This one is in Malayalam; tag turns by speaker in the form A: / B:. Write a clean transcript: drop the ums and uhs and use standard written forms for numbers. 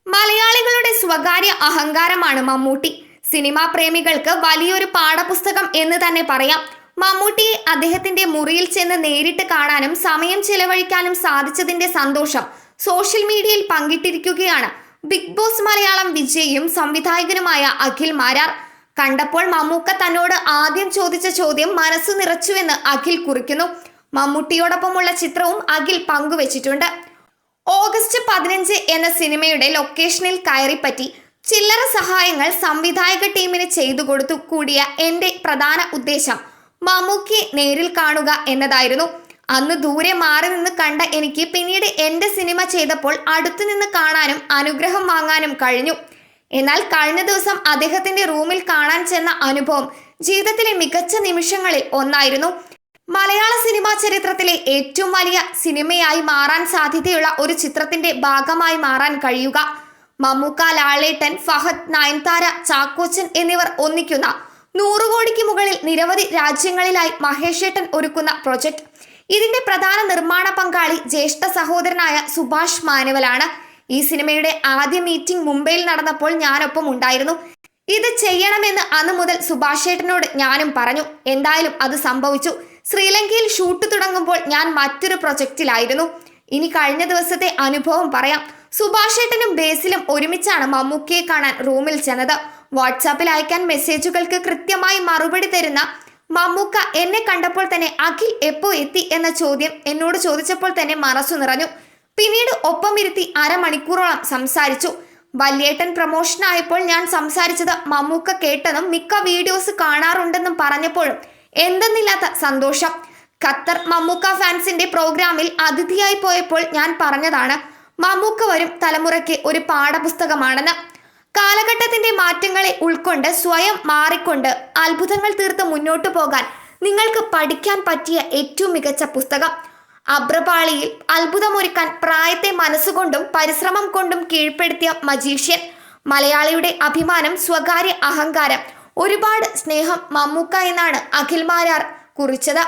A: മലയാളികളുടെ സ്വകാര്യ അഹങ്കാരമാണ് മമ്മൂട്ടി. സിനിമാ പ്രേമികൾക്ക് വലിയൊരു പാഠപുസ്തകം എന്ന് തന്നെ പറയാം. മമ്മൂട്ടിയെ അദ്ദേഹത്തിന്റെ മുറിയിൽ ചെന്ന് നേരിട്ട് കാണാനും സമയം ചെലവഴിക്കാനും സാധിച്ചതിന്റെ സന്തോഷം സോഷ്യൽ മീഡിയയിൽ പങ്കിട്ടിരിക്കുകയാണ് ബിഗ് ബോസ് മലയാളം വിജയിയും സംവിധായകനുമായ അഖിൽ മാരാർ. കണ്ടപ്പോൾ മമ്മൂക്ക തന്നോട് ആദ്യം ചോദിച്ച ചോദ്യം മനസ്സു നിറച്ചുവെന്ന് അഖിൽ കുറിക്കുന്നു. മമ്മൂട്ടിയോടൊപ്പമുള്ള ചിത്രവും അഖിൽ പങ്കുവച്ചിട്ടുണ്ട്. ഓഗസ്റ്റ് 15 എന്ന സിനിമയുടെ ലൊക്കേഷനിൽ കയറിപ്പറ്റി ചില്ലറ സഹായങ്ങൾ സംവിധായക ടീമിന് ചെയ്തു കൊടുത്തു കൂടിയ എന്റെ പ്രധാന ഉദ്ദേശം മമ്മൂക്കിയെ നേരിൽ കാണുക എന്നതായിരുന്നു. അന്ന് ദൂരെ മാറി നിന്ന് കണ്ട എനിക്ക് പിന്നീട് എന്റെ സിനിമ ചെയ്തപ്പോൾ അടുത്തു നിന്ന് കാണാനും അനുഗ്രഹം വാങ്ങാനും കഴിഞ്ഞു. എന്നാൽ കഴിഞ്ഞ ദിവസം അദ്ദേഹത്തിന്റെ റൂമിൽ കാണാൻ ചെന്ന അനുഭവം ജീവിതത്തിലെ മികച്ച നിമിഷങ്ങളിൽ ഒന്നായിരുന്നു. മലയാള സിനിമാ ചരിത്രത്തിലെ ഏറ്റവും വലിയ സിനിമയായി മാറാൻ സാധ്യതയുള്ള ഒരു ചിത്രത്തിന്റെ ഭാഗമായി മാറാൻ കഴിയുക, മമ്മൂക്ക, ലാലേട്ടൻ, ഫഹദ്, നയൻതാര, ചാക്കോച്ചൻ എന്നിവർ ഒന്നിക്കുന്ന 100 കോടിക്ക് മുകളിൽ നിരവധി രാജ്യങ്ങളിലായി മഹേഷേട്ടൻ ഒരുക്കുന്ന പ്രൊജക്ട്. ഇതിന്റെ പ്രധാന നിർമ്മാണ പങ്കാളി ജ്യേഷ്ഠ സഹോദരനായ സുഭാഷ് മാനുവലാണ്. ഈ സിനിമയുടെ ആദ്യ മീറ്റിംഗ് മുംബൈയിൽ നടന്നപ്പോൾ ഞാനൊപ്പം ഉണ്ടായിരുന്നു. ഇത് ചെയ്യണമെന്ന് അന്ന് മുതൽ സുഭാഷേട്ടനോട് ഞാനും പറഞ്ഞു. എന്തായാലും അത് സംഭവിച്ചു. ശ്രീലങ്കയിൽ ഷൂട്ട് തുടങ്ങുമ്പോൾ ഞാൻ മറ്റൊരു പ്രൊജക്റ്റിലായിരുന്നു. ഇനി കഴിഞ്ഞ ദിവസത്തെ അനുഭവം പറയാം. സുഭാഷേട്ടനും ബേസിലും ഒരുമിച്ചാണ് മമ്മൂക്കയെ കാണാൻ റൂമിൽ ചെന്നത്. വാട്സാപ്പിൽ അയക്കാൻ മെസ്സേജുകൾക്ക് കൃത്യമായി മറുപടി തരുന്ന മമ്മൂക്ക എന്നെ കണ്ടപ്പോൾ തന്നെ അഖിൽ എപ്പോ എത്തി എന്ന ചോദ്യം എന്നോട് ചോദിച്ചപ്പോൾ തന്നെ മനസ്സു നിറഞ്ഞു. പിന്നീട് ഒപ്പം ഇരുത്തി അരമണിക്കൂറോളം സംസാരിച്ചു. വല്യേട്ടൻ പ്രൊമോഷൻ ആയപ്പോൾ ഞാൻ സംസാരിച്ചത് മമ്മൂക്ക കേട്ടതും മിക്ക വീഡിയോസ് കാണാറുണ്ടെന്നും പറഞ്ഞപ്പോഴും എന്തെന്നില്ലാത്ത സന്തോഷം. ഖത്തർ മമ്മൂക്ക ഫാൻസിന്റെ പ്രോഗ്രാമിൽ അതിഥിയായി പോയപ്പോൾ ഞാൻ പറഞ്ഞതാണ്, മമ്മൂക്ക വരും തലമുറയ്ക്ക് ഒരു പാഠപുസ്തകമാണെന്ന്. കാലഘട്ടത്തിന്റെ മാറ്റങ്ങളെ ഉൾക്കൊണ്ട് സ്വയം മാറിക്കൊണ്ട് അത്ഭുതങ്ങൾ തീർത്ത് മുന്നോട്ടു പോകാൻ നിങ്ങൾക്ക് പഠിക്കാൻ പറ്റിയ ഏറ്റവും മികച്ച പുസ്തകം. അബ്രപാളിയിൽ അത്ഭുതമൊരുക്കാൻ പ്രായത്തെ മനസ്സുകൊണ്ടും പരിശ്രമം കൊണ്ടും കീഴ്പ്പെടുത്തിയ മജീഷ്യൻ, മലയാളിയുടെ അഭിമാനം, സ്വകാര്യ അഹങ്കാരം, ഒരുപാട് സ്നേഹം മമ്മൂക്ക എന്നാണ് അഖിൽ മാരാർ കുറിച്ചത്.